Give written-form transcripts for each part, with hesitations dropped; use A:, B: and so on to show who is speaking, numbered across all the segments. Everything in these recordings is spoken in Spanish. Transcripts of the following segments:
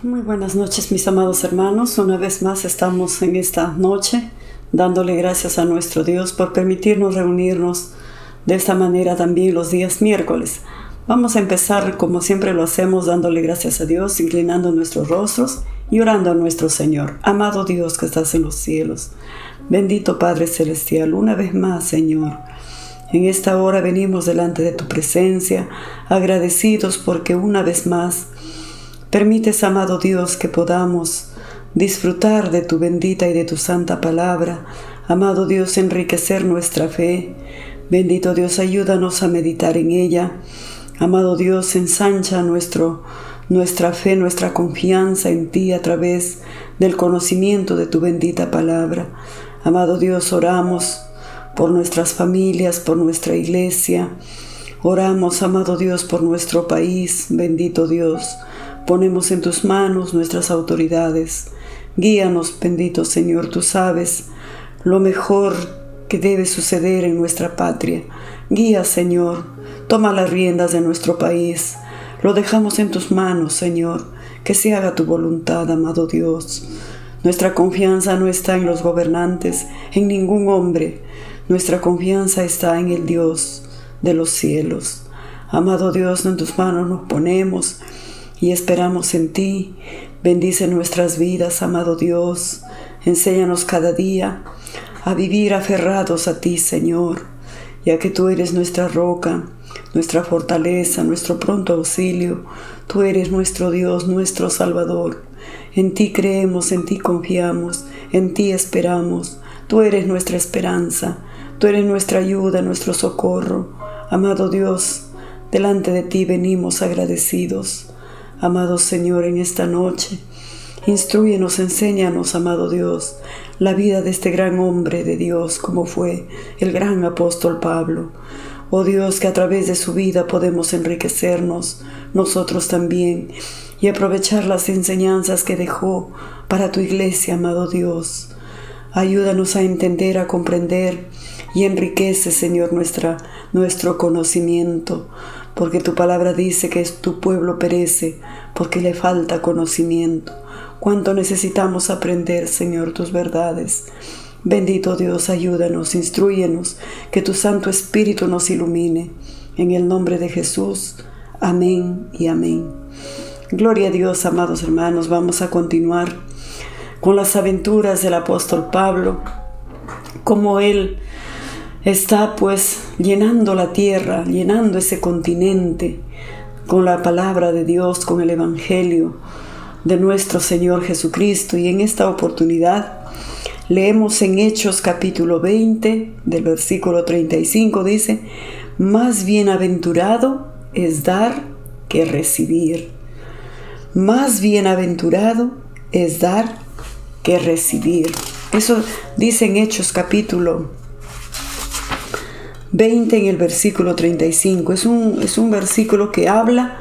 A: Muy buenas noches, mis amados hermanos. Una vez más estamos en esta noche dándole gracias a nuestro Dios por permitirnos reunirnos de esta manera también los días miércoles. Vamos a empezar como siempre lo hacemos, dándole gracias a Dios, inclinando nuestros rostros y orando a nuestro Señor. Amado Dios que estás en los cielos, bendito Padre Celestial, una vez más, Señor, en esta hora venimos delante de tu presencia, agradecidos porque una vez más permites, amado Dios, que podamos disfrutar de tu bendita y de tu santa palabra. Amado Dios, enriquecer nuestra fe. Bendito Dios, ayúdanos a meditar en ella. Amado Dios, ensancha nuestra fe, nuestra confianza en ti a través del conocimiento de tu bendita palabra. Amado Dios, oramos por nuestras familias, por nuestra iglesia. Oramos, amado Dios, por nuestro país. Bendito Dios, ponemos en tus manos nuestras autoridades. Guíanos, bendito Señor, tú sabes lo mejor que debe suceder en nuestra patria. Guía, Señor, toma las riendas de nuestro país. Lo dejamos en tus manos, Señor, que se haga tu voluntad, amado Dios. Nuestra confianza no está en los gobernantes, en ningún hombre. Nuestra confianza está en el Dios de los cielos. Amado Dios, en tus manos nos ponemos y esperamos en ti. Bendice nuestras vidas, amado Dios. Enséñanos cada día a vivir aferrados a ti, Señor, ya que tú eres nuestra roca, nuestra fortaleza, nuestro pronto auxilio. Tú eres nuestro Dios, nuestro Salvador. En ti creemos, en ti confiamos, en ti esperamos. Tú eres nuestra esperanza, tú eres nuestra ayuda, nuestro socorro. Amado Dios, delante de ti venimos agradecidos. Amado Señor, en esta noche, instrúyenos, enséñanos, amado Dios, la vida de este gran hombre de Dios, como fue el gran apóstol Pablo. Oh Dios, que a través de su vida podemos enriquecernos nosotros también y aprovechar las enseñanzas que dejó para tu iglesia, amado Dios. Ayúdanos a entender, a comprender y enriquece, Señor, nuestro conocimiento, porque tu palabra dice que tu pueblo perece porque le falta conocimiento. Cuánto necesitamos aprender, Señor, tus verdades. Bendito Dios, ayúdanos, instrúyenos, que tu Santo Espíritu nos ilumine. En el nombre de Jesús, amén y amén. Gloria a Dios, amados hermanos. Vamos a continuar con las aventuras del apóstol Pablo, como él está pues llenando la tierra, llenando ese continente con la palabra de Dios, con el evangelio de nuestro Señor Jesucristo. Y en esta oportunidad leemos en Hechos capítulo 20 del versículo 35, dice: más bienaventurado es dar que recibir. Más bienaventurado es dar que recibir. Eso dice en Hechos capítulo 20 en el versículo 35. Es un versículo que habla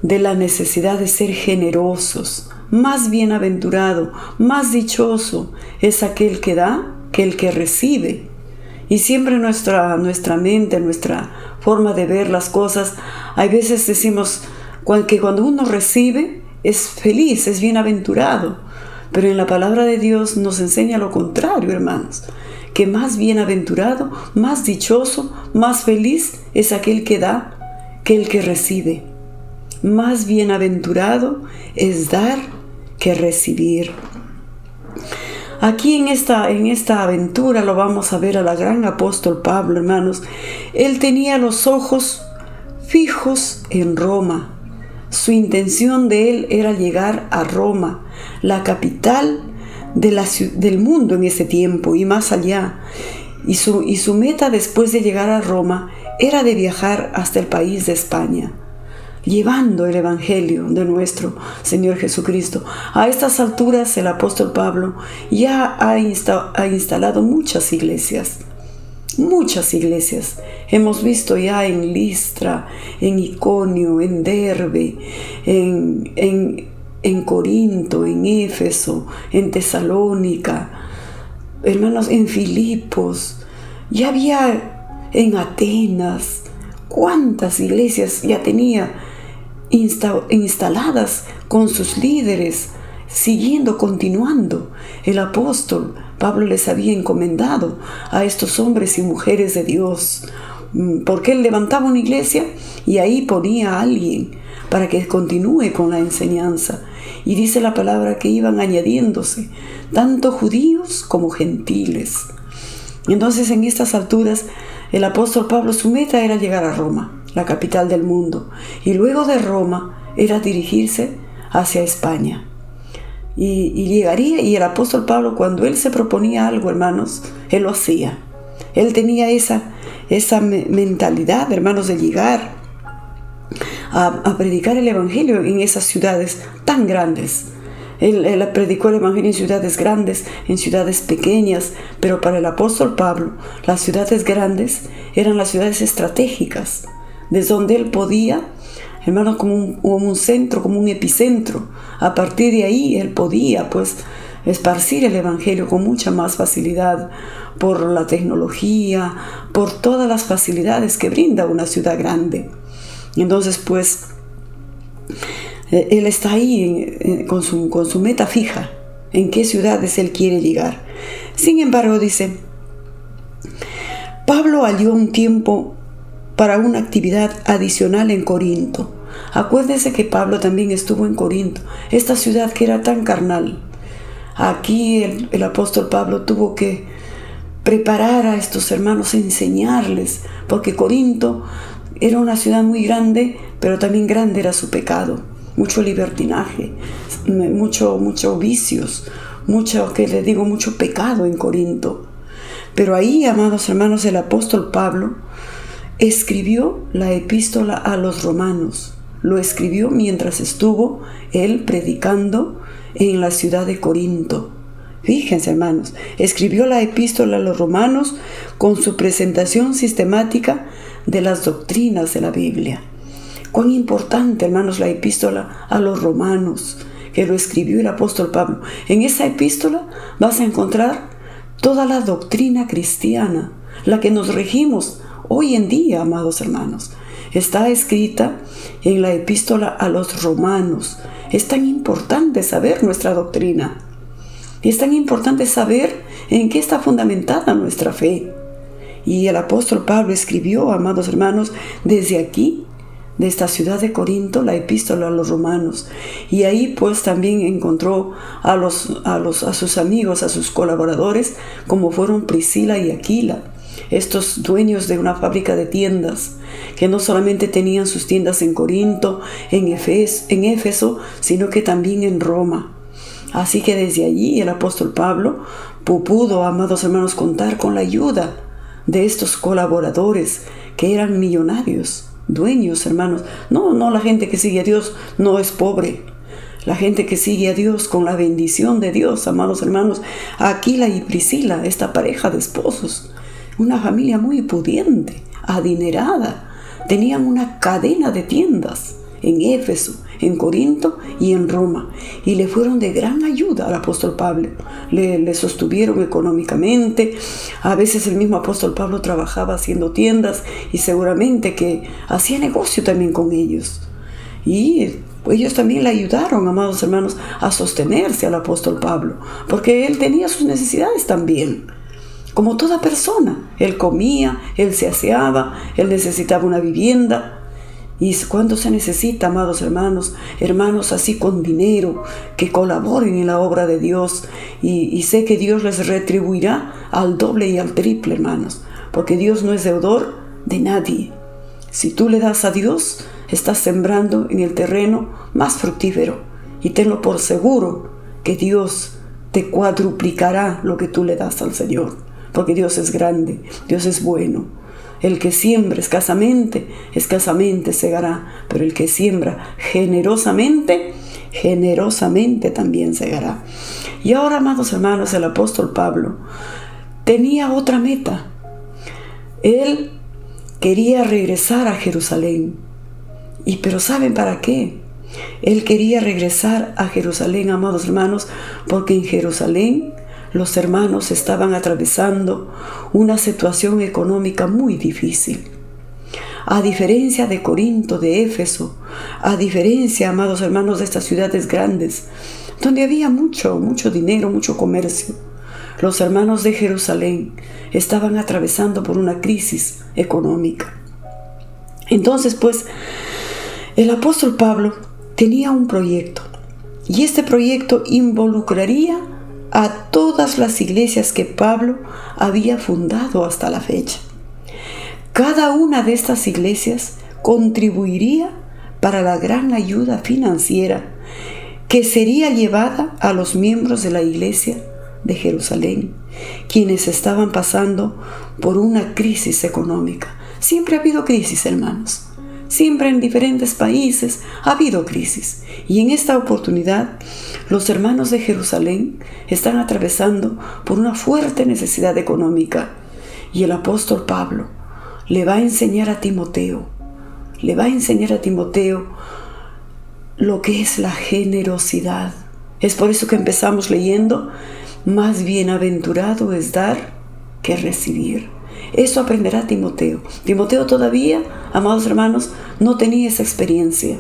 A: de la necesidad de ser generosos. Más bienaventurado, más dichoso es aquel que da que el que recibe. Y siempre nuestra mente, nuestra forma de ver las cosas, hay veces decimos que cuando uno recibe es feliz, es bienaventurado. Pero en la palabra de Dios nos enseña lo contrario, hermanos, que más bienaventurado, más dichoso, más feliz es aquel que da que el que recibe. Más bienaventurado es dar que recibir. Aquí en esta aventura lo vamos a ver a la gran apóstol Pablo, hermanos. Él tenía los ojos fijos en Roma. Su intención de él era llegar a Roma, la capital del mundo en ese tiempo y más allá. Y su meta después de llegar a Roma era de viajar hasta el país de España, llevando el evangelio de nuestro Señor Jesucristo. A estas alturas el apóstol Pablo ya ha instalado muchas iglesias. Hemos visto ya en Listra, en Iconio, en Derbe, en Corinto, en Éfeso, en Tesalónica, hermanos, en Filipos, ya había en Atenas. ¿Cuántas iglesias ya tenía instaladas con sus líderes, continuando. El apóstol Pablo les había encomendado a estos hombres y mujeres de Dios, porque él levantaba una iglesia y ahí ponía a alguien para que continúe con la enseñanza. Y dice la palabra que iban añadiéndose tanto judíos como gentiles. Entonces, en estas alturas, el apóstol Pablo, su meta era llegar a Roma, la capital del mundo, y luego de Roma era dirigirse hacia España. Y llegaría, y el apóstol Pablo, cuando él se proponía algo, hermanos, él lo hacía. Él tenía esa mentalidad, hermanos, de llegar a predicar el evangelio en esas ciudades tan grandes. Él predicó el evangelio en ciudades grandes, en ciudades pequeñas, pero para el apóstol Pablo, las ciudades grandes eran las ciudades estratégicas, desde donde él podía, hermanos, como un centro, como un epicentro. A partir de ahí él podía, pues, esparcir el evangelio con mucha más facilidad por la tecnología, por todas las facilidades que brinda una ciudad grande. Entonces, pues, él está ahí con su meta fija, en qué ciudades él quiere llegar. Sin embargo, dice, Pablo halló un tiempo para una actividad adicional en Corinto. Acuérdense que Pablo también estuvo en Corinto, esta ciudad que era tan carnal. Aquí el apóstol Pablo tuvo que preparar a estos hermanos, enseñarles, porque Corinto era una ciudad muy grande, pero también grande era su pecado. Mucho libertinaje, mucho vicios, mucho pecado en Corinto. Pero ahí, amados hermanos, el apóstol Pablo escribió la epístola a los romanos. Lo escribió mientras estuvo él predicando en la ciudad de Corinto. Fíjense, hermanos, escribió la epístola a los romanos con su presentación sistemática de las doctrinas de la Biblia. Cuán importante, hermanos, la epístola a los romanos, que lo escribió el apóstol Pablo. En esa epístola vas a encontrar toda la doctrina cristiana, la que nos regimos hoy en día, amados hermanos. Está escrita en la epístola a los romanos. Es tan importante saber nuestra doctrina. Es tan importante saber en qué está fundamentada nuestra fe. Y el apóstol Pablo escribió, amados hermanos, desde aquí, de esta ciudad de Corinto, la epístola a los romanos. Y ahí pues también encontró a sus amigos, a sus colaboradores, como fueron Priscila y Aquila, estos dueños de una fábrica de tiendas, que no solamente tenían sus tiendas en Corinto, en Éfeso, sino que también en Roma. Así que desde allí el apóstol Pablo pudo, amados hermanos, contar con la ayuda de estos colaboradores que eran millonarios, dueños, hermanos. No, la gente que sigue a Dios no es pobre. La gente que sigue a Dios con la bendición de Dios, amados hermanos. Aquila y Priscila, esta pareja de esposos, una familia muy pudiente, adinerada, tenían una cadena de tiendas en Éfeso, en Corinto y en Roma, y le fueron de gran ayuda al apóstol Pablo. Le sostuvieron económicamente. A veces el mismo apóstol Pablo trabajaba haciendo tiendas y seguramente que hacía negocio también con ellos. Y ellos también le ayudaron, amados hermanos, a sostenerse al apóstol Pablo, porque él tenía sus necesidades también. Como toda persona, él comía, él se aseaba, él necesitaba una vivienda. ¿Y cuánto se necesita, amados hermanos? Hermanos así con dinero, que colaboren en la obra de Dios. Y sé que Dios les retribuirá al doble y al triple, hermanos. Porque Dios no es deudor de nadie. Si tú le das a Dios, estás sembrando en el terreno más fructífero. Y tenlo por seguro que Dios te cuadruplicará lo que tú le das al Señor. Porque Dios es grande, Dios es bueno. El que siembra escasamente, escasamente segará, pero el que siembra generosamente, generosamente también segará. Y ahora, amados hermanos, el apóstol Pablo tenía otra meta. Él quería regresar a Jerusalén. Pero ¿saben para qué? Él quería regresar a Jerusalén, amados hermanos, porque en Jerusalén los hermanos estaban atravesando una situación económica muy difícil. A diferencia de Corinto, de Éfeso, a diferencia, amados hermanos, de estas ciudades grandes, donde había mucho dinero, mucho comercio, los hermanos de Jerusalén estaban atravesando por una crisis económica. Entonces, pues, el apóstol Pablo tenía un proyecto, y este proyecto involucraría a todas las iglesias que Pablo había fundado hasta la fecha. Cada una de estas iglesias contribuiría para la gran ayuda financiera que sería llevada a los miembros de la iglesia de Jerusalén, quienes estaban pasando por una crisis económica. Siempre ha habido crisis, hermanos. Siempre en diferentes países ha habido crisis. Y en esta oportunidad, los hermanos de Jerusalén están atravesando por una fuerte necesidad económica. Y el apóstol Pablo le va a enseñar a Timoteo, lo que es la generosidad. Es por eso que empezamos leyendo: más bienaventurado es dar que recibir. Eso aprenderá Timoteo. Timoteo todavía, amados hermanos, no tenía esa experiencia.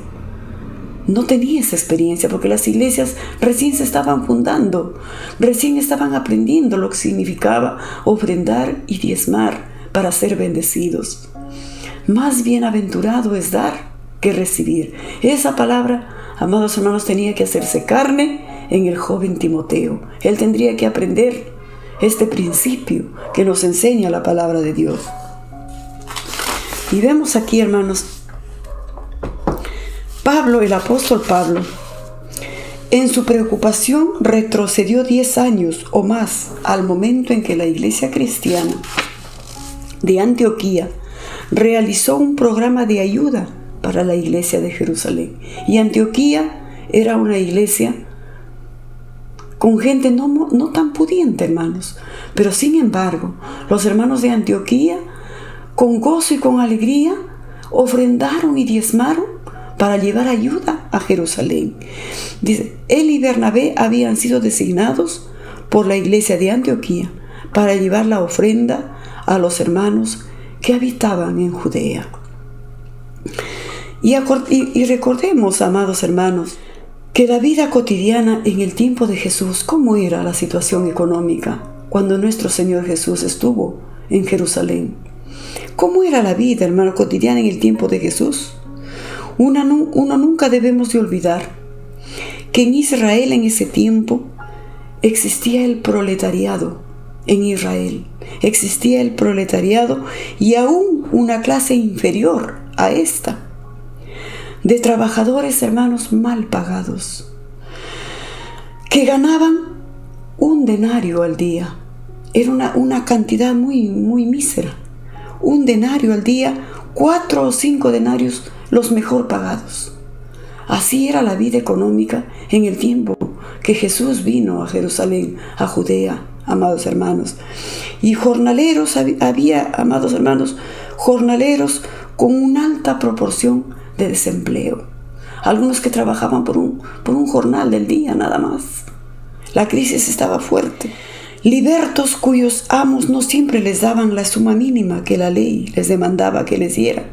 A: Porque las iglesias recién se estaban fundando, recién estaban aprendiendo lo que significaba ofrendar y diezmar para ser bendecidos. Más bienaventurado es dar que recibir. Esa palabra, amados hermanos, tenía que hacerse carne en el joven Timoteo. Él tendría que aprender este principio que nos enseña la palabra de Dios. Y vemos aquí, hermanos, Pablo, el apóstol Pablo, en su preocupación retrocedió 10 años o más al momento en que la iglesia cristiana de Antioquía realizó un programa de ayuda para la iglesia de Jerusalén. Y Antioquía era una iglesia con gente no tan pudiente, hermanos. Pero sin embargo, los hermanos de Antioquía, con gozo y con alegría, ofrendaron y diezmaron para llevar ayuda a Jerusalén. Dice, él y Bernabé habían sido designados por la iglesia de Antioquía para llevar la ofrenda a los hermanos que habitaban en Judea. Y recordemos, amados hermanos, que la vida cotidiana en el tiempo de Jesús, ¿cómo era la situación económica cuando nuestro Señor Jesús estuvo en Jerusalén? ¿Cómo era la vida, hermano, cotidiana en el tiempo de Jesús? Uno nunca debemos de olvidar que en Israel en ese tiempo existía el proletariado. En Israel existía el proletariado y aún una clase inferior a esta, de trabajadores, hermanos, mal pagados, que ganaban 1 denario al día. Era una cantidad muy mísera. 1 denario al día, 4 o 5 denarios los mejor pagados. Así era la vida económica en el tiempo que Jesús vino a Jerusalén, a Judea, amados hermanos. Y jornaleros había, amados hermanos, jornaleros con una alta proporción de desempleo. Algunos que trabajaban por un jornal del día nada más. La crisis estaba fuerte. Libertos cuyos amos no siempre les daban la suma mínima que la ley les demandaba que les dieran.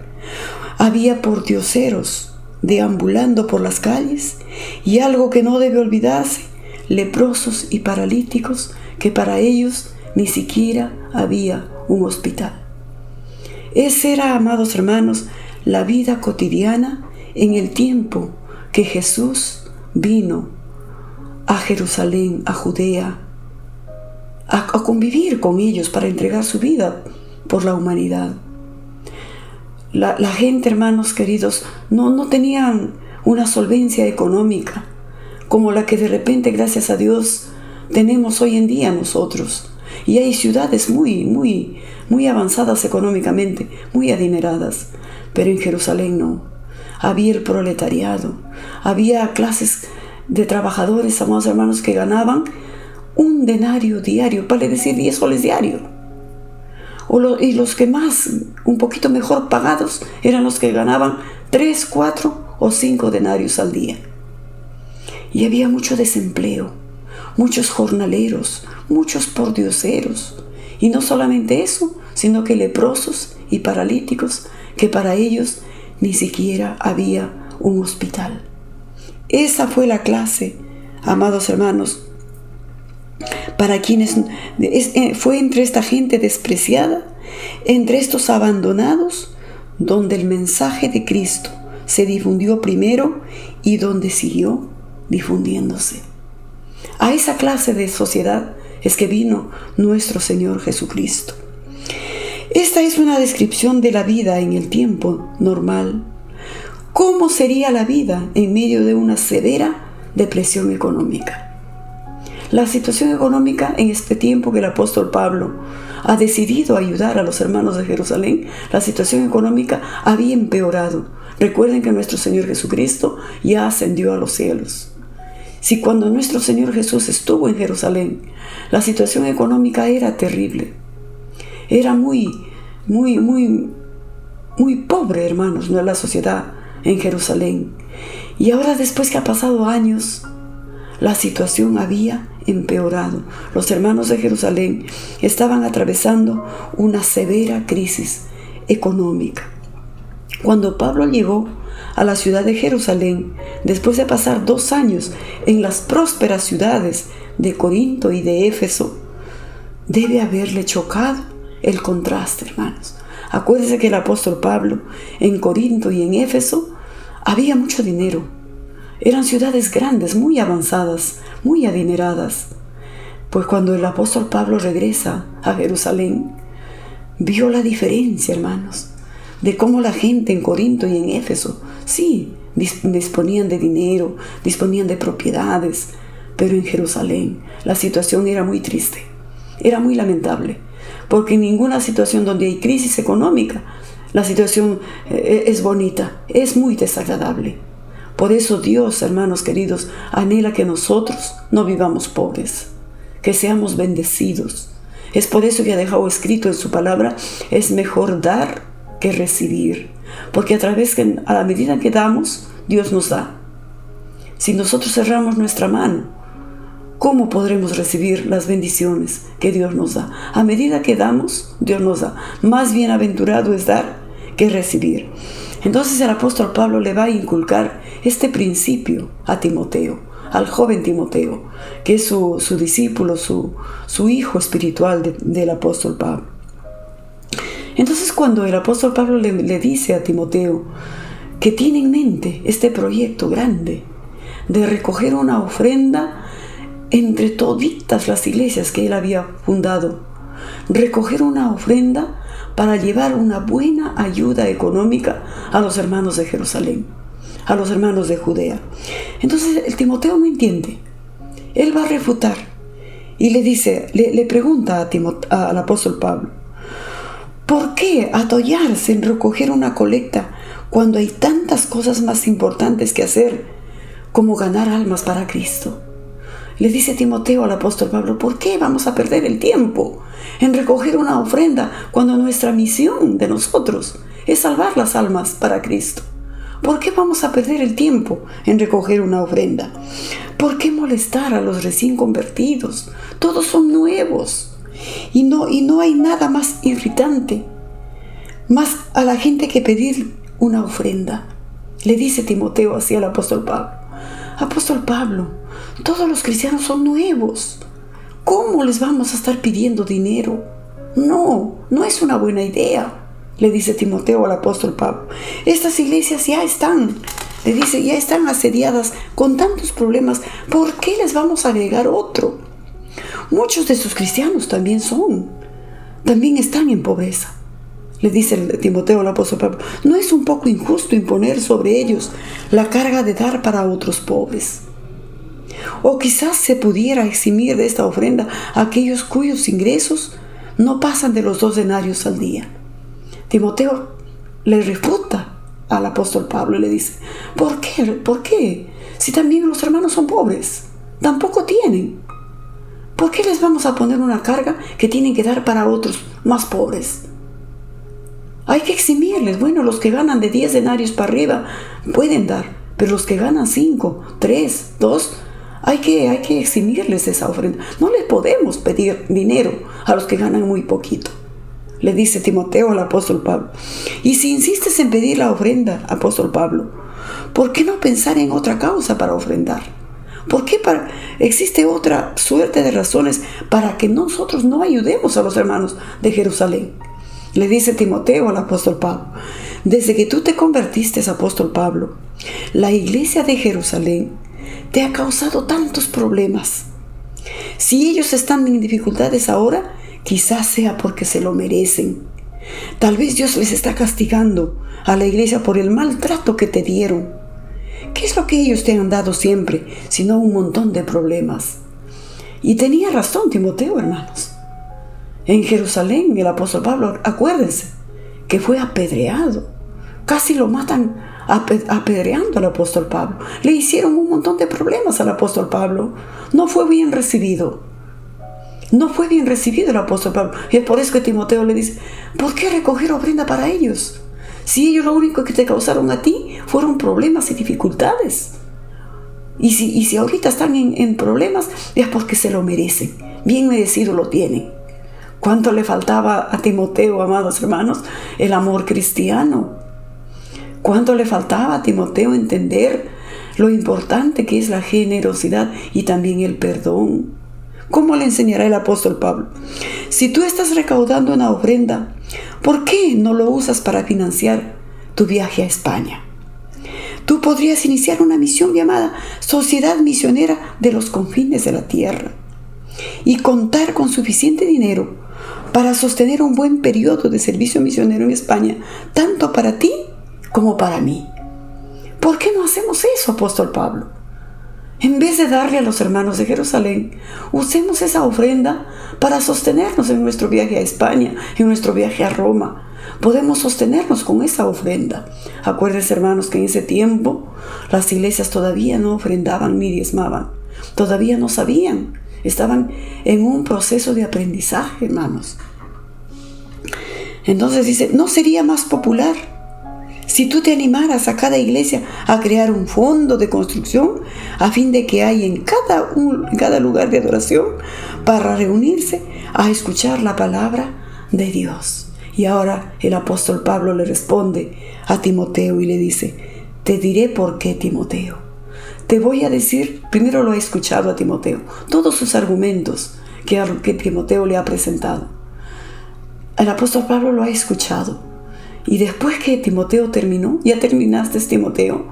A: Había pordioseros deambulando por las calles y, algo que no debe olvidarse, leprosos y paralíticos que para ellos ni siquiera había un hospital. Esa era, amados hermanos, la vida cotidiana en el tiempo que Jesús vino a Jerusalén, a Judea, a convivir con ellos para entregar su vida por la humanidad. La gente, hermanos queridos, no tenían una solvencia económica como la que de repente, gracias a Dios, tenemos hoy en día nosotros. Y hay ciudades muy avanzadas económicamente, muy adineradas. Pero en Jerusalén no. Había el proletariado. Había clases de trabajadores, amados hermanos, que ganaban 1 denario diario, vale decir 10 soles diario. Y los que más, un poquito mejor pagados, eran los que ganaban 3, 4 o 5 denarios al día. Y había mucho desempleo, muchos jornaleros, muchos pordioseros. Y no solamente eso, sino que leprosos y paralíticos que para ellos ni siquiera había un hospital. Esa fue la clase, amados hermanos, para quienes fue entre esta gente despreciada, entre estos abandonados, donde el mensaje de Cristo se difundió primero y donde siguió difundiéndose. A esa clase de sociedad es que vino nuestro Señor Jesucristo. Esta es una descripción de la vida en el tiempo normal. ¿Cómo sería la vida en medio de una severa depresión económica? La situación económica en este tiempo que el apóstol Pablo ha decidido ayudar a los hermanos de Jerusalén, la situación económica había empeorado. Recuerden que nuestro Señor Jesucristo ya ascendió a los cielos. Si cuando nuestro Señor Jesús estuvo en Jerusalén, la situación económica era terrible, era muy pobre, hermanos, no es la sociedad en Jerusalén. Y ahora, después que ha pasado años, la situación había empeorado. Los hermanos de Jerusalén estaban atravesando una severa crisis económica. Cuando Pablo llegó a la ciudad de Jerusalén, después de pasar 2 años en las prósperas ciudades de Corinto y de Éfeso, debe haberle chocado el contraste, hermanos. Acuérdense que el apóstol Pablo en Corinto y en Éfeso había mucho dinero. Eran ciudades grandes, muy avanzadas, muy adineradas. Pues cuando el apóstol Pablo regresa a Jerusalén, vio la diferencia, hermanos, de cómo la gente en Corinto y en Éfeso, sí, disponían de dinero, disponían de propiedades, pero en Jerusalén la situación era muy triste, era muy lamentable, porque en ninguna situación donde hay crisis económica, la situación es bonita, es muy desagradable. Por eso Dios, hermanos queridos, anhela que nosotros no vivamos pobres, que seamos bendecidos. Es por eso que ha dejado escrito en su palabra, es mejor dar que recibir, porque a la medida que damos, Dios nos da. Si nosotros cerramos nuestra mano, ¿cómo podremos recibir las bendiciones que Dios nos da? A medida que damos, Dios nos da. Más bienaventurado es dar que recibir. Entonces el apóstol Pablo le va a inculcar este principio a Timoteo, al joven Timoteo, que es su discípulo, su hijo espiritual del apóstol Pablo. Entonces cuando el apóstol Pablo le dice a Timoteo que tiene en mente este proyecto grande de recoger una ofrenda entre toditas las iglesias que él había fundado, recoger una ofrenda para llevar una buena ayuda económica a los hermanos de Jerusalén, a los hermanos de Judea. Entonces el Timoteo no entiende. Él va a refutar y le dice, le pregunta al apóstol Pablo, ¿por qué atollarse en recoger una colecta cuando hay tantas cosas más importantes que hacer como ganar almas para Cristo? Le dice Timoteo al apóstol Pablo, ¿por qué vamos a perder el tiempo en recoger una ofrenda cuando nuestra misión de nosotros es salvar las almas para Cristo? ¿Por qué vamos a perder el tiempo en recoger una ofrenda? ¿Por qué molestar a los recién convertidos? Todos son nuevos. Y no hay nada más irritante, más a la gente que pedir una ofrenda. Le dice Timoteo así al apóstol Pablo. Apóstol Pablo, todos los cristianos son nuevos. ¿Cómo les vamos a estar pidiendo dinero? No es una buena idea, le dice Timoteo al apóstol Pablo. Estas iglesias ya están asediadas con tantos problemas. ¿Por qué les vamos a agregar otro? Muchos de sus cristianos también están en pobreza. Le dice Timoteo al apóstol Pablo, ¿no es un poco injusto imponer sobre ellos la carga de dar para otros pobres? O quizás se pudiera eximir de esta ofrenda a aquellos cuyos ingresos no pasan de los 2 denarios al día. Timoteo le refuta al apóstol Pablo y le dice, ¿por qué? Si también los hermanos son pobres, tampoco tienen. ¿Por qué les vamos a poner una carga que tienen que dar para otros más pobres? Hay que eximirles. Bueno, los que ganan de 10 denarios para arriba pueden dar, pero los que ganan 5, 3, 2, hay que eximirles esa ofrenda. No les podemos pedir dinero a los que ganan muy poquito. le dice Timoteo al apóstol Pablo. Y si insistes en pedir la ofrenda, apóstol Pablo, ¿por qué no pensar en otra causa para ofrendar? ¿Por qué existe otra suerte de razones para que nosotros no ayudemos a los hermanos de Jerusalén? Le dice Timoteo al apóstol Pablo. Desde que tú te convertiste, apóstol Pablo, la iglesia de Jerusalén te ha causado tantos problemas. Si ellos están en dificultades ahora, quizás sea porque se lo merecen. Tal vez Dios les está castigando a la iglesia por el maltrato que te dieron. ¿Qué es lo que ellos te han dado siempre, sino un montón de problemas? Y tenía razón Timoteo, hermanos. En Jerusalén, el apóstol Pablo, acuérdense, que fue apedreado. Casi lo matan apedreando al apóstol Pablo. Le hicieron un montón de problemas al apóstol Pablo. No fue bien recibido. No fue bien recibido el apóstol Pablo. Y es por eso que Timoteo le dice, ¿por qué recoger ofrenda para ellos? Si ellos lo único que te causaron a ti fueron problemas y dificultades. Y si ahorita están en problemas, es porque se lo merecen. Bien merecido lo tienen. ¿Cuánto le faltaba a Timoteo, amados hermanos? El amor cristiano. ¿Cuánto le faltaba a Timoteo entender lo importante que es la generosidad y también el perdón? ¿Cómo le enseñará el apóstol Pablo? Si tú estás recaudando una ofrenda, ¿por qué no lo usas para financiar tu viaje a España? Tú podrías iniciar una misión llamada Sociedad Misionera de los Confines de la Tierra y contar con suficiente dinero para sostener un buen periodo de servicio misionero en España, tanto para ti como para mí. ¿Por qué no hacemos eso, apóstol Pablo? En vez de darle a los hermanos de Jerusalén, usemos esa ofrenda para sostenernos en nuestro viaje a España, en nuestro viaje a Roma. Podemos sostenernos con esa ofrenda. Acuérdense, hermanos, que en ese tiempo las iglesias todavía no ofrendaban ni diezmaban. Todavía no sabían. Estaban en un proceso de aprendizaje, hermanos. Entonces dice, ¿no sería más popular si tú te animaras a cada iglesia a crear un fondo de construcción a fin de que haya en cada lugar de adoración para reunirse a escuchar la palabra de Dios? Y ahora el apóstol Pablo le responde a Timoteo y le dice, te diré por qué, Timoteo. Te voy a decir, primero lo he escuchado a Timoteo, todos sus argumentos que Timoteo le ha presentado. El apóstol Pablo lo ha escuchado. Y después que Timoteo terminó, ya terminaste, Timoteo,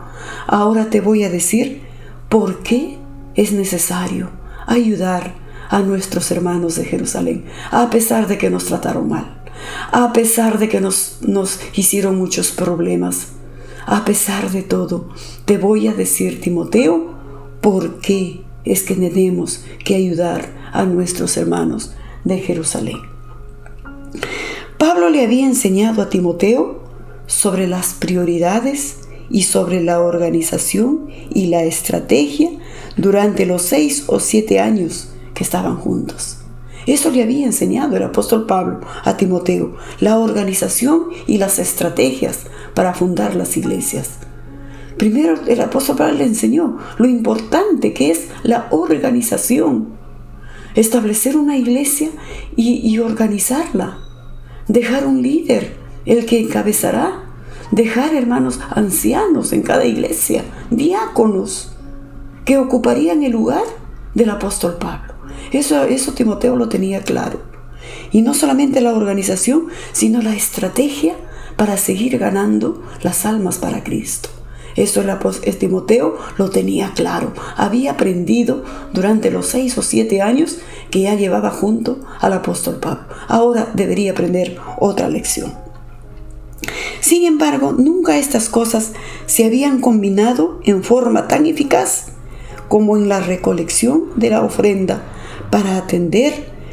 A: ahora te voy a decir por qué es necesario ayudar a nuestros hermanos de Jerusalén, a pesar de que nos trataron mal, a pesar de que nos hicieron muchos problemas, a pesar de todo, te voy a decir, Timoteo, por qué es que tenemos que ayudar a nuestros hermanos de Jerusalén. Pablo le había enseñado a Timoteo sobre las prioridades y sobre la organización y la estrategia durante los 6 o 7 años que estaban juntos. Eso le había enseñado el apóstol Pablo a Timoteo, la organización y las estrategias para fundar las iglesias. Primero el apóstol Pablo le enseñó lo importante que es la organización, establecer una iglesia y organizarla. Dejar un líder, el que encabezará. Dejar hermanos ancianos en cada iglesia, diáconos, que ocuparían el lugar del apóstol Pablo. Eso Timoteo lo tenía claro. Y no solamente la organización, sino la estrategia para seguir ganando las almas para Cristo. Eso Timoteo lo tenía claro. Había aprendido durante los 6 o 7 años que ya llevaba junto al apóstol Pablo. Ahora debería aprender otra lección. Sin embargo, nunca estas cosas se habían combinado en forma tan eficaz como en la recolección de la ofrenda para atender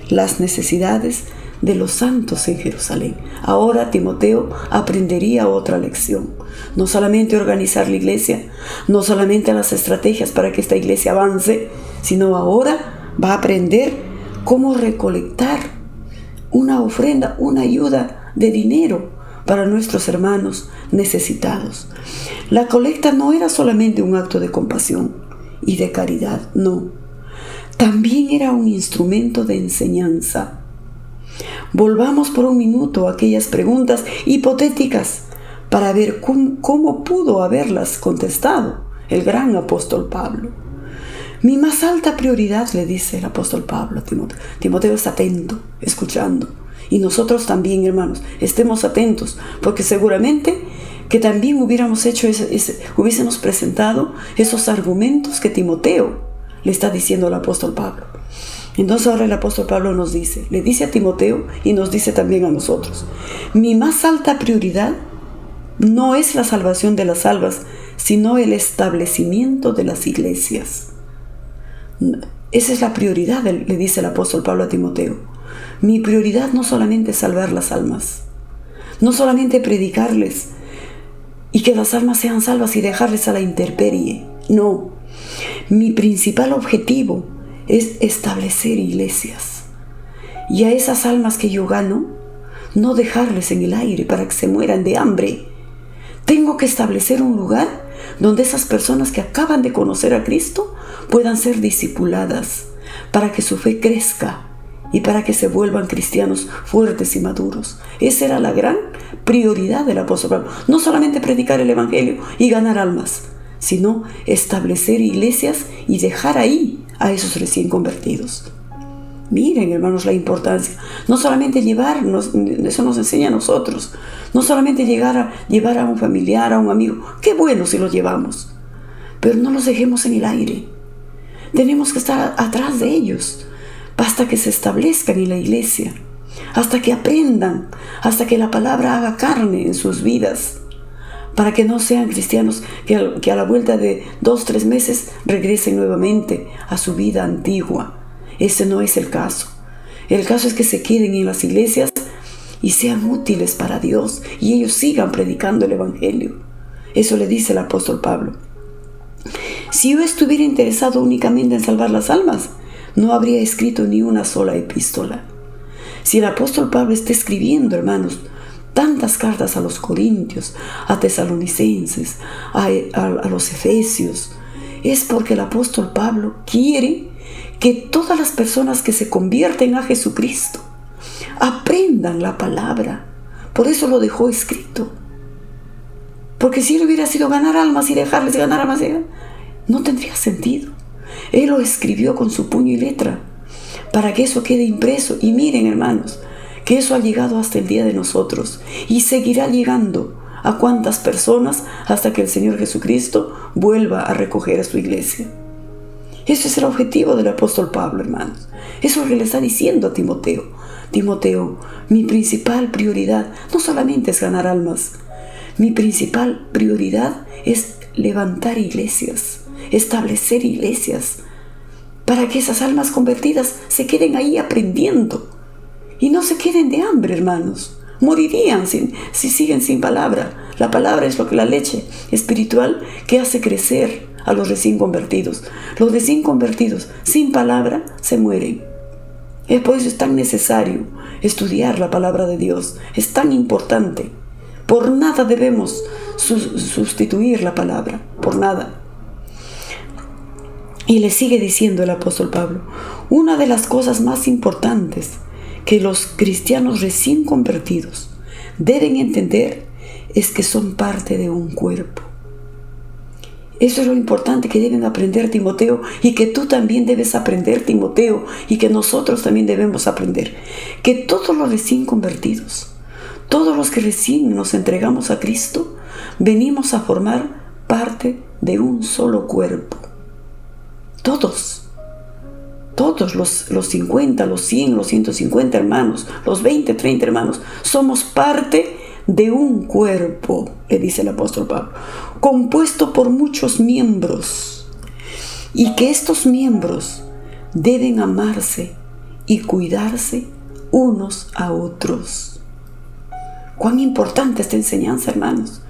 A: las necesidades de los santos en Jerusalén. Ahora Timoteo aprendería otra lección. No solamente organizar la iglesia, no solamente las estrategias para que esta iglesia avance, sino ahora va a aprender cómo recolectar una ofrenda, una ayuda de dinero para nuestros hermanos necesitados. La colecta no era solamente un acto de compasión y de caridad, no. También era un instrumento de enseñanza. Volvamos por un minuto a aquellas preguntas hipotéticas para ver cómo pudo haberlas contestado el gran apóstol Pablo. Mi más alta prioridad, le dice el apóstol Pablo a Timoteo. Timoteo está atento, escuchando. Y nosotros también, hermanos, estemos atentos, porque seguramente que también hubiésemos presentado esos argumentos que Timoteo le está diciendo al apóstol Pablo. Entonces ahora el apóstol Pablo nos dice, le dice a Timoteo y nos dice también a nosotros: mi más alta prioridad no es la salvación de las almas, sino el establecimiento de las iglesias. Esa es la prioridad, le dice el apóstol Pablo a Timoteo. Mi prioridad no solamente es salvar las almas, no solamente predicarles y que las almas sean salvas y dejarles a la intemperie. No, mi principal objetivo es establecer iglesias. Y a esas almas que yo gano, no dejarles en el aire para que se mueran de hambre. Tengo que establecer un lugar donde esas personas que acaban de conocer a Cristo puedan ser discipuladas para que su fe crezca y para que se vuelvan cristianos fuertes y maduros. Esa era la gran prioridad del apóstol Pablo. No solamente predicar el evangelio y ganar almas, sino establecer iglesias y dejar ahí a esos recién convertidos. Miren, hermanos, la importancia. No solamente llevarnos, eso nos enseña a nosotros, no solamente llevar a un familiar, a un amigo. Qué bueno si los llevamos, pero no los dejemos en el aire. Tenemos que estar atrás de ellos hasta que se establezcan en la iglesia, hasta que aprendan, hasta que la palabra haga carne en sus vidas, para que no sean cristianos que a la vuelta de 2-3 meses regresen nuevamente a su vida antigua. Ese no es el caso. El caso es que se queden en las iglesias y sean útiles para Dios y ellos sigan predicando el evangelio. Eso le dice el apóstol Pablo. Si yo estuviera interesado únicamente en salvar las almas, no habría escrito ni una sola epístola. Si el apóstol Pablo está escribiendo, hermanos, tantas cartas a los corintios, a tesalonicenses, a los efesios, es porque el apóstol Pablo quiere que todas las personas que se convierten a Jesucristo aprendan la palabra. Por eso lo dejó escrito. Porque si él hubiera sido ganar almas y dejarles ganar almas, no tendría sentido. Él lo escribió con su puño y letra para que eso quede impreso. Y miren, hermanos, que eso ha llegado hasta el día de nosotros y seguirá llegando a cuantas personas hasta que el Señor Jesucristo vuelva a recoger a su iglesia. Ese es el objetivo del apóstol Pablo, hermanos. Eso es lo que le está diciendo a Timoteo. Timoteo, mi principal prioridad no solamente es ganar almas. Mi principal prioridad es levantar iglesias, establecer iglesias, para que esas almas convertidas se queden ahí aprendiendo y no se queden de hambre, hermanos. Morirían si siguen sin palabra. La palabra es lo que la leche espiritual que hace crecer a los recién convertidos. Los recién convertidos sin palabra se mueren. Por eso es tan necesario estudiar la palabra de Dios. Es tan importante. Por nada debemos sustituir la palabra. Por nada. Y le sigue diciendo el apóstol Pablo: una de las cosas más importantes que los cristianos recién convertidos deben entender es que son parte de un cuerpo. Eso es lo importante que deben aprender, Timoteo, y que tú también debes aprender, Timoteo, y que nosotros también debemos aprender. Que todos los recién convertidos, todos los que recién nos entregamos a Cristo, venimos a formar parte de un solo cuerpo. Todos los 50, los 100, los 150 hermanos, los 20, 30 hermanos, somos parte de un cuerpo, le dice el apóstol Pablo, compuesto por muchos miembros, y que estos miembros deben amarse y cuidarse unos a otros. Cuán importante esta enseñanza, hermanos.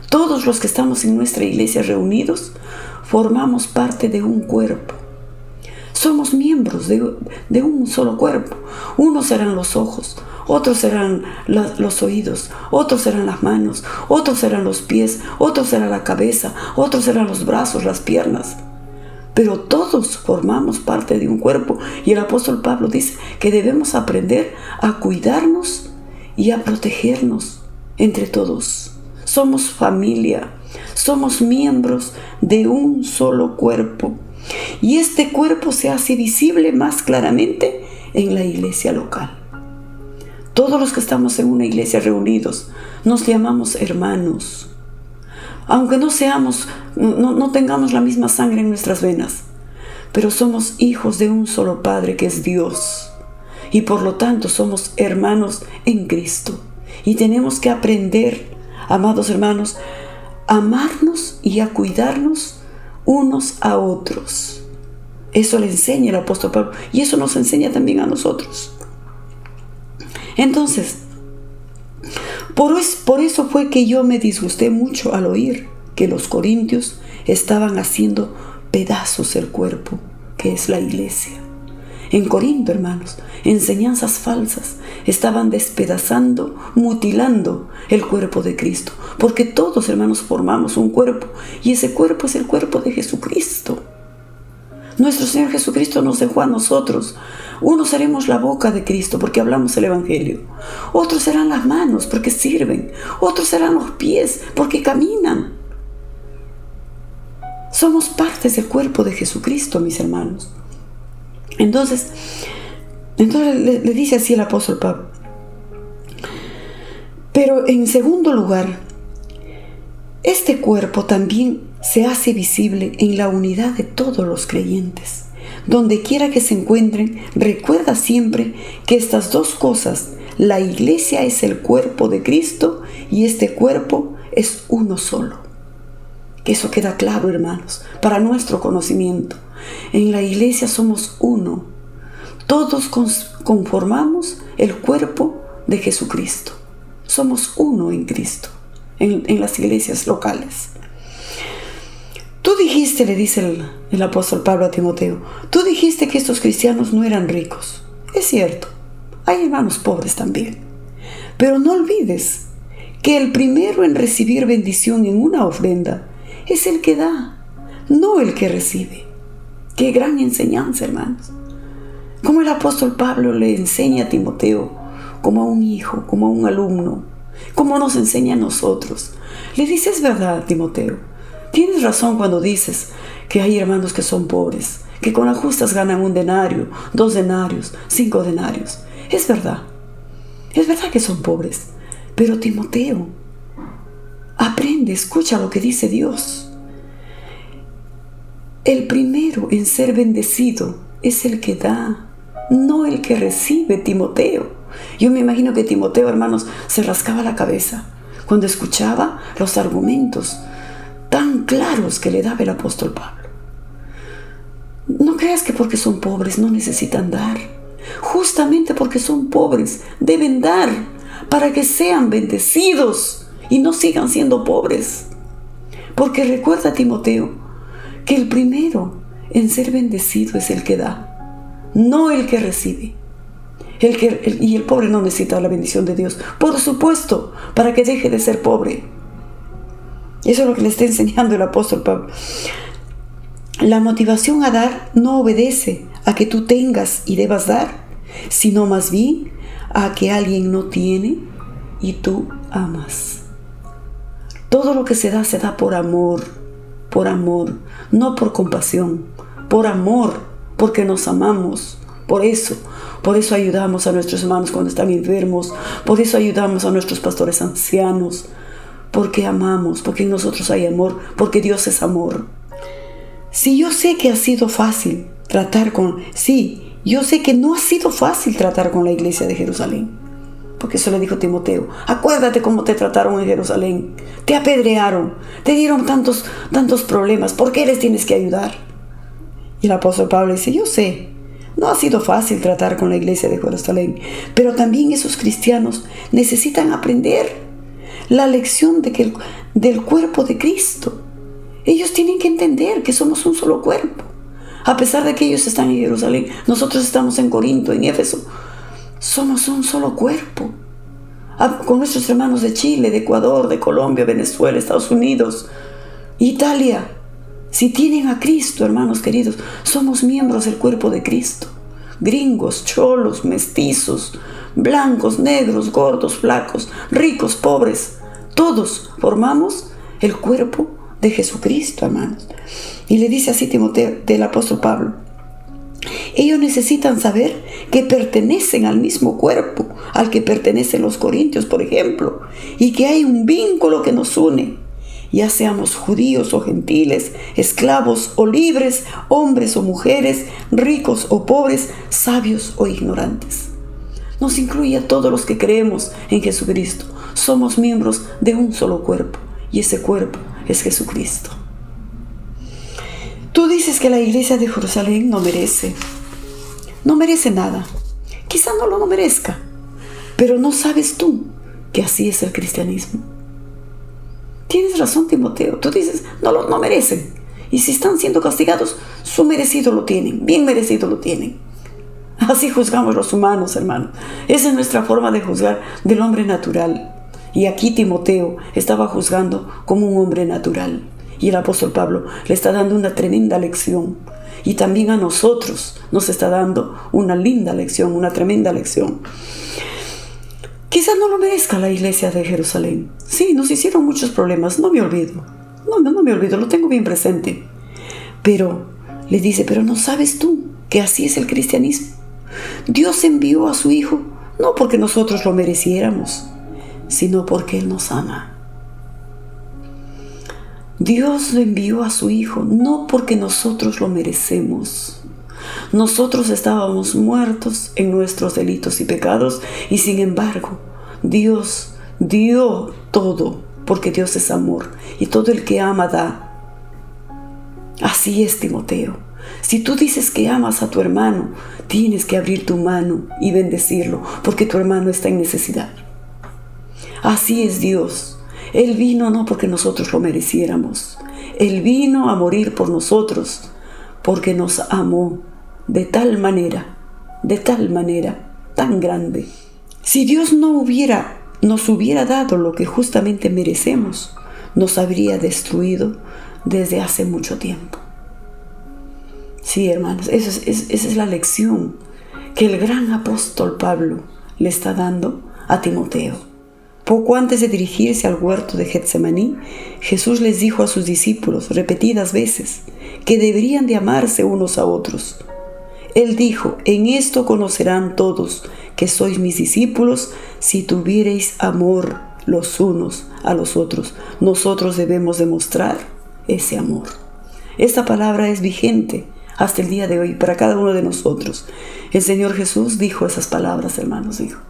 A: Todos los que estamos en nuestra iglesia reunidos formamos parte de un cuerpo. Somos miembros de un solo cuerpo. Unos serán los ojos, otros serán los oídos, otros serán las manos, otros serán los pies, otros serán la cabeza, otros serán los brazos, las piernas. pero todos formamos parte de un cuerpo. Y el apóstol Pablo dice que debemos aprender a cuidarnos y a protegernos entre todos. Somos familia, somos miembros de un solo cuerpo. Y este cuerpo se hace visible más claramente en la iglesia local. Todos los que estamos en una iglesia reunidos nos llamamos hermanos. Aunque no tengamos la misma sangre en nuestras venas, pero somos hijos de un solo Padre que es Dios. Y por lo tanto somos hermanos en Cristo. Y tenemos que aprender, amados hermanos, a amarnos y a cuidarnos unos a otros. Eso le enseña el apóstol Pablo y eso nos enseña también a nosotros. Entonces, por eso fue que yo me disgusté mucho al oír que los corintios estaban haciendo pedazos el cuerpo, que es la iglesia. En Corinto, hermanos, enseñanzas falsas estaban despedazando, mutilando el cuerpo de Cristo. Porque todos, hermanos, formamos un cuerpo y ese cuerpo es el cuerpo de Jesucristo. Nuestro Señor Jesucristo nos dejó a nosotros. Unos seremos la boca de Cristo porque hablamos el Evangelio. Otros serán las manos porque sirven. Otros serán los pies porque caminan. Somos partes del cuerpo de Jesucristo, mis hermanos. Entonces le dice así el apóstol Pablo. Pero en segundo lugar, este cuerpo también se hace visible en la unidad de todos los creyentes. Donde quiera que se encuentren, recuerda siempre que estas dos cosas, la iglesia es el cuerpo de Cristo y este cuerpo es uno solo. Que eso queda claro, hermanos, para nuestro conocimiento. En la iglesia somos uno. Todos conformamos el cuerpo de Jesucristo. Somos uno en Cristo, en las iglesias locales. Tú dijiste, le dice el apóstol Pablo a Timoteo, tú dijiste que estos cristianos no eran ricos. Es cierto, hay hermanos pobres también. Pero no olvides que el primero en recibir bendición en una ofrenda es el que da, no el que recibe. Qué gran enseñanza, hermanos. Como el apóstol Pablo le enseña a Timoteo, como a un hijo, como a un alumno, como nos enseña a nosotros. Le dice, es verdad, Timoteo, tienes razón cuando dices que hay hermanos que son pobres, que con las justas ganan 1 denario, 2 denarios, 5 denarios. Es verdad que son pobres. Pero Timoteo, aprende, escucha lo que dice Dios. El primero en ser bendecido es el que da, no el que recibe, Timoteo. Yo me imagino que Timoteo, hermanos, se rascaba la cabeza cuando escuchaba los argumentos tan claros que le daba el apóstol Pablo. No creas que porque son pobres no necesitan dar. Justamente porque son pobres deben dar para que sean bendecidos y no sigan siendo pobres. Porque recuerda, Timoteo, que el primero en ser bendecido es el que da, no el que recibe. Y el pobre no necesita la bendición de Dios, por supuesto, para que deje de ser pobre. Eso es lo que le está enseñando el apóstol Pablo. La motivación a dar no obedece a que tú tengas y debas dar, sino más bien a que alguien no tiene y tú amas. Todo lo que se da por amor, no por compasión, por amor, porque nos amamos. Por eso ayudamos a nuestros hermanos cuando están enfermos, por eso ayudamos a nuestros pastores ancianos, porque amamos, porque en nosotros hay amor, porque Dios es amor. Si yo sé que ha sido fácil yo sé que no ha sido fácil tratar con la iglesia de Jerusalén, porque eso le dijo Timoteo, acuérdate cómo te trataron en Jerusalén, te apedrearon, te dieron tantos problemas, ¿por qué les tienes que ayudar? Y el apóstol Pablo dice, yo sé, no ha sido fácil tratar con la iglesia de Jerusalén, pero también esos cristianos necesitan aprender la lección del cuerpo de Cristo. Ellos tienen que entender que somos un solo cuerpo. A pesar de que ellos están en Jerusalén, nosotros estamos en Corinto, en Éfeso. Somos un solo cuerpo. Con nuestros hermanos de Chile, de Ecuador, de Colombia, Venezuela, Estados Unidos, Italia. Si tienen a Cristo, hermanos queridos, somos miembros del cuerpo de Cristo. Gringos, cholos, mestizos, blancos, negros, gordos, flacos, ricos, pobres, todos formamos el cuerpo de Jesucristo, hermanos. Y le dice así Timoteo, del apóstol Pablo: ellos necesitan saber que pertenecen al mismo cuerpo al que pertenecen los corintios, por ejemplo, y que hay un vínculo que nos une, ya seamos judíos o gentiles, esclavos o libres, hombres o mujeres, ricos o pobres, sabios o ignorantes. Nos incluye a todos los que creemos en Jesucristo. Somos miembros de un solo cuerpo, y ese cuerpo es Jesucristo. Tú dices que la iglesia de Jerusalén no merece nada. Quizá no lo merezca, pero ¿no sabes tú que así es el cristianismo? Tienes razón, Timoteo. Tú dices, no merecen. Y si están siendo castigados, su merecido lo tienen, bien merecido lo tienen. Así juzgamos los humanos, hermano. Esa es nuestra forma de juzgar del hombre natural. Y aquí Timoteo estaba juzgando como un hombre natural. Y el apóstol Pablo le está dando una tremenda lección. Y también a nosotros nos está dando una linda lección, una tremenda lección. Quizás no lo merezca la iglesia de Jerusalén. Sí, nos hicieron muchos problemas, no me olvido. No me olvido, lo tengo bien presente. Pero le dice, pero ¿no sabes tú que así es el cristianismo? Dios envió a su Hijo, no porque nosotros lo mereciéramos, sino porque Él nos ama. Dios lo envió a su Hijo, no porque nosotros lo merecemos. Nosotros estábamos muertos en nuestros delitos y pecados, y sin embargo, Dios dio todo, porque Dios es amor, y todo el que ama da. Así es, Timoteo. Si tú dices que amas a tu hermano, tienes que abrir tu mano y bendecirlo, porque tu hermano está en necesidad. Así es Dios. Él vino no porque nosotros lo mereciéramos. Él vino a morir por nosotros, porque nos amó de tal manera, tan grande. Si Dios nos hubiera dado lo que justamente merecemos, nos habría destruido desde hace mucho tiempo. Sí, hermanos, esa es la lección que el gran apóstol Pablo le está dando a Timoteo. Poco antes de dirigirse al huerto de Getsemaní, Jesús les dijo a sus discípulos repetidas veces que deberían de amarse unos a otros. Él dijo: en esto conocerán todos que sois mis discípulos, si tuviereis amor los unos a los otros. Nosotros debemos demostrar ese amor. Esta palabra es vigente hasta el día de hoy para cada uno de nosotros. El Señor Jesús dijo esas palabras, hermanos, dijo: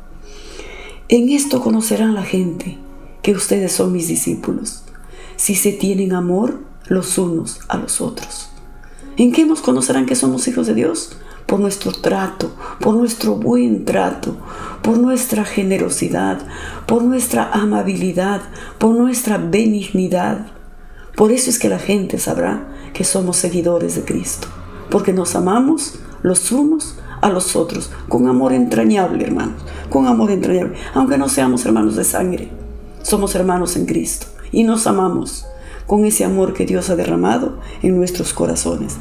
A: en esto conocerán la gente que ustedes son mis discípulos, si se tienen amor los unos a los otros. ¿En qué nos conocerán que somos hijos de Dios? Por nuestro trato, por nuestro buen trato, por nuestra generosidad, por nuestra amabilidad, por nuestra benignidad. Por eso es que la gente sabrá que somos seguidores de Cristo, porque nos amamos los unos a los otros, con amor entrañable, hermanos, con amor entrañable. Aunque no seamos hermanos de sangre, somos hermanos en Cristo y nos amamos con ese amor que Dios ha derramado en nuestros corazones.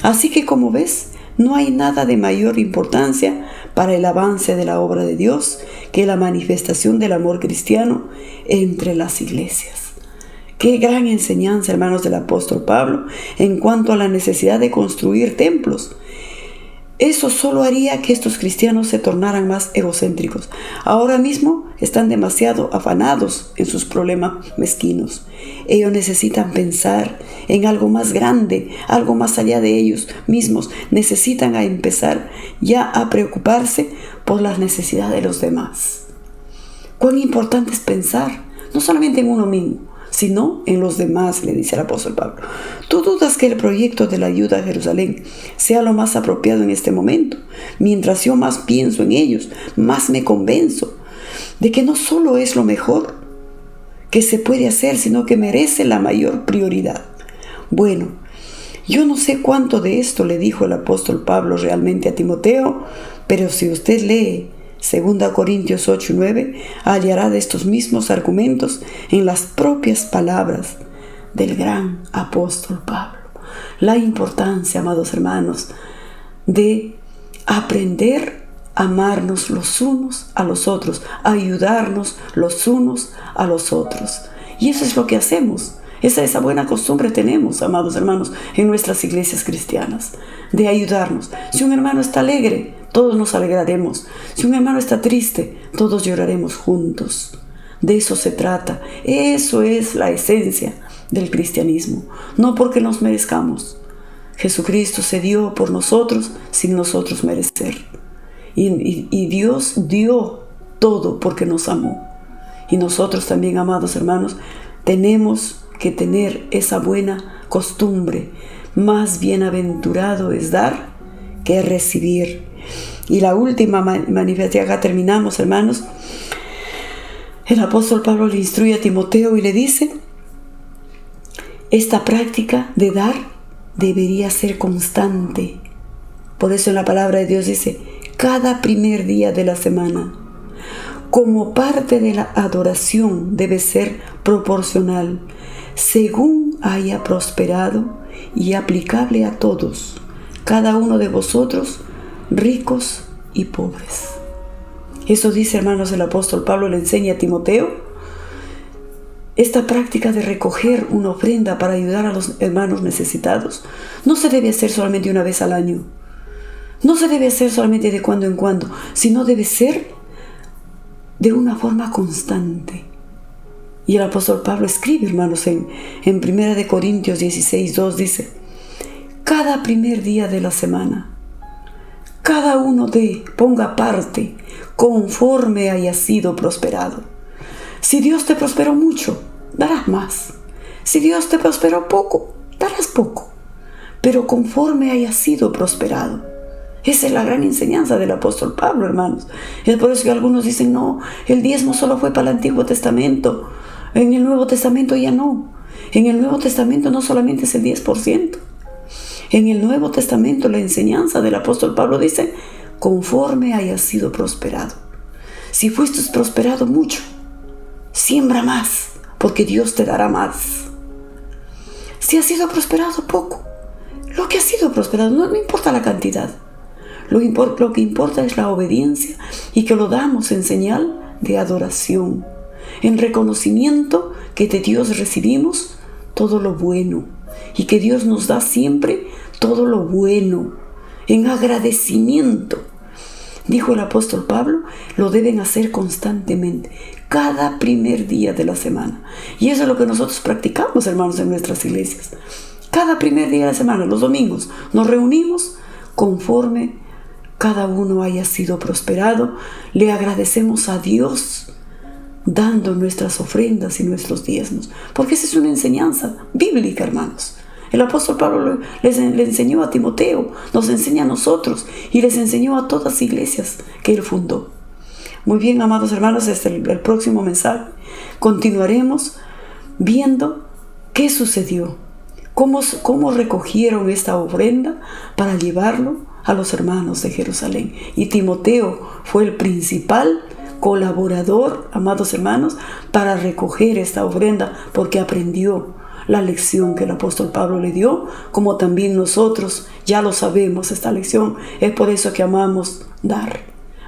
A: Así que, como ves, no hay nada de mayor importancia para el avance de la obra de Dios que la manifestación del amor cristiano entre las iglesias. Qué gran enseñanza, hermanos, del apóstol Pablo en cuanto a la necesidad de construir templos. Eso solo haría que estos cristianos se tornaran más egocéntricos. Ahora mismo están demasiado afanados en sus problemas mezquinos. Ellos necesitan pensar en algo más grande, algo más allá de ellos mismos. Necesitan empezar ya a preocuparse por las necesidades de los demás. Cuán importante es pensar, no solamente en uno mismo, sino en los demás, le dice el apóstol Pablo. ¿Tú dudas que el proyecto de la ayuda a Jerusalén sea lo más apropiado en este momento? Mientras yo más pienso en ellos, más me convenzo de que no solo es lo mejor que se puede hacer, sino que merece la mayor prioridad. Bueno, yo no sé cuánto de esto le dijo el apóstol Pablo realmente a Timoteo, pero si usted lee 2 Corintios 8 y 9, hallará de estos mismos argumentos en las propias palabras del gran apóstol Pablo. la importancia, amados hermanos, de aprender a amarnos los unos a los otros, a ayudarnos los unos a los otros. Y eso es lo que hacemos. Esa buena costumbre tenemos, amados hermanos, en nuestras iglesias cristianas, de ayudarnos. Si un hermano está alegre, todos nos alegraremos. Si un hermano está triste, todos lloraremos juntos. De eso se trata. Eso es la esencia del cristianismo. No porque nos merezcamos. Jesucristo se dio por nosotros sin nosotros merecer. Y Dios dio todo porque nos amó. Y nosotros también, amados hermanos, tenemos que tener esa buena costumbre. Más bienaventurado es dar que recibir. Y la última manifestación, acá terminamos, hermanos. El apóstol Pablo le instruye a Timoteo y le dice: esta práctica de dar debería ser constante. Por eso en la palabra de Dios dice: cada primer día de la semana. Como parte de la adoración debe ser proporcional, según haya prosperado y aplicable a todos, cada uno de vosotros, ricos y pobres. Eso dice, hermanos, el apóstol Pablo le enseña a Timoteo. Esta práctica de recoger una ofrenda para ayudar a los hermanos necesitados no se debe hacer solamente una vez al año. No se debe hacer solamente de cuando en cuando, sino debe ser de una forma constante. Y el apóstol Pablo escribe, hermanos, en 1 Corintios 16:2 dice: cada primer día de la semana, cada uno ponga parte conforme haya sido prosperado. Si Dios te prosperó mucho, darás más. Si Dios te prosperó poco, darás poco. Pero conforme haya sido prosperado. Esa es la gran enseñanza del apóstol Pablo, hermanos. Es por eso que algunos dicen: no, el diezmo solo fue para el Antiguo Testamento. En el Nuevo Testamento ya no. En el Nuevo Testamento no solamente es el 10%. En el Nuevo Testamento la enseñanza del apóstol Pablo dice: conforme haya sido prosperado. Si fuiste prosperado mucho, siembra más, porque Dios te dará más. Si has sido prosperado poco, lo que ha sido prosperado, no importa la cantidad. Lo que importa es la obediencia, y que lo damos en señal de adoración, en reconocimiento que de Dios recibimos todo lo bueno, y que Dios nos da siempre todo lo bueno, en agradecimiento. Dijo el apóstol Pablo, lo deben hacer constantemente, cada primer día de la semana. Y eso es lo que nosotros practicamos, hermanos, en nuestras iglesias. Cada primer día de la semana, los domingos, nos reunimos conforme cada uno haya sido prosperado. Le agradecemos a Dios dando nuestras ofrendas y nuestros diezmos, porque esa es una enseñanza bíblica, hermanos. El apóstol Pablo le enseñó a Timoteo, nos enseña a nosotros y les enseñó a todas las iglesias que él fundó. Muy bien, amados hermanos, hasta el próximo mensaje continuaremos viendo qué sucedió, cómo recogieron esta ofrenda para llevarlo a los hermanos de Jerusalén. Y Timoteo fue el principal colaborador, amados hermanos, para recoger esta ofrenda, porque aprendió la lección que el apóstol Pablo le dio, como también nosotros ya lo sabemos esta lección. Es por eso que amamos dar.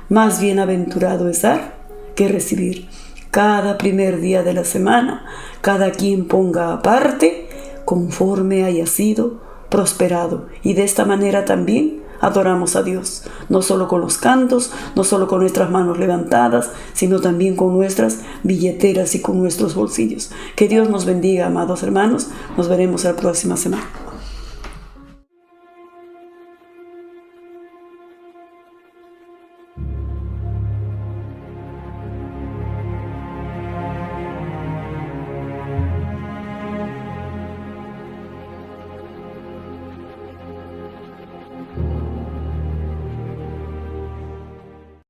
A: Más bienaventurado es dar que recibir. Cada primer día de la semana, cada quien ponga aparte conforme haya sido prosperado. Y de esta manera también adoramos a Dios, no solo con los cantos, no solo con nuestras manos levantadas, sino también con nuestras billeteras y con nuestros bolsillos. Que Dios nos bendiga, amados hermanos. Nos veremos la próxima semana.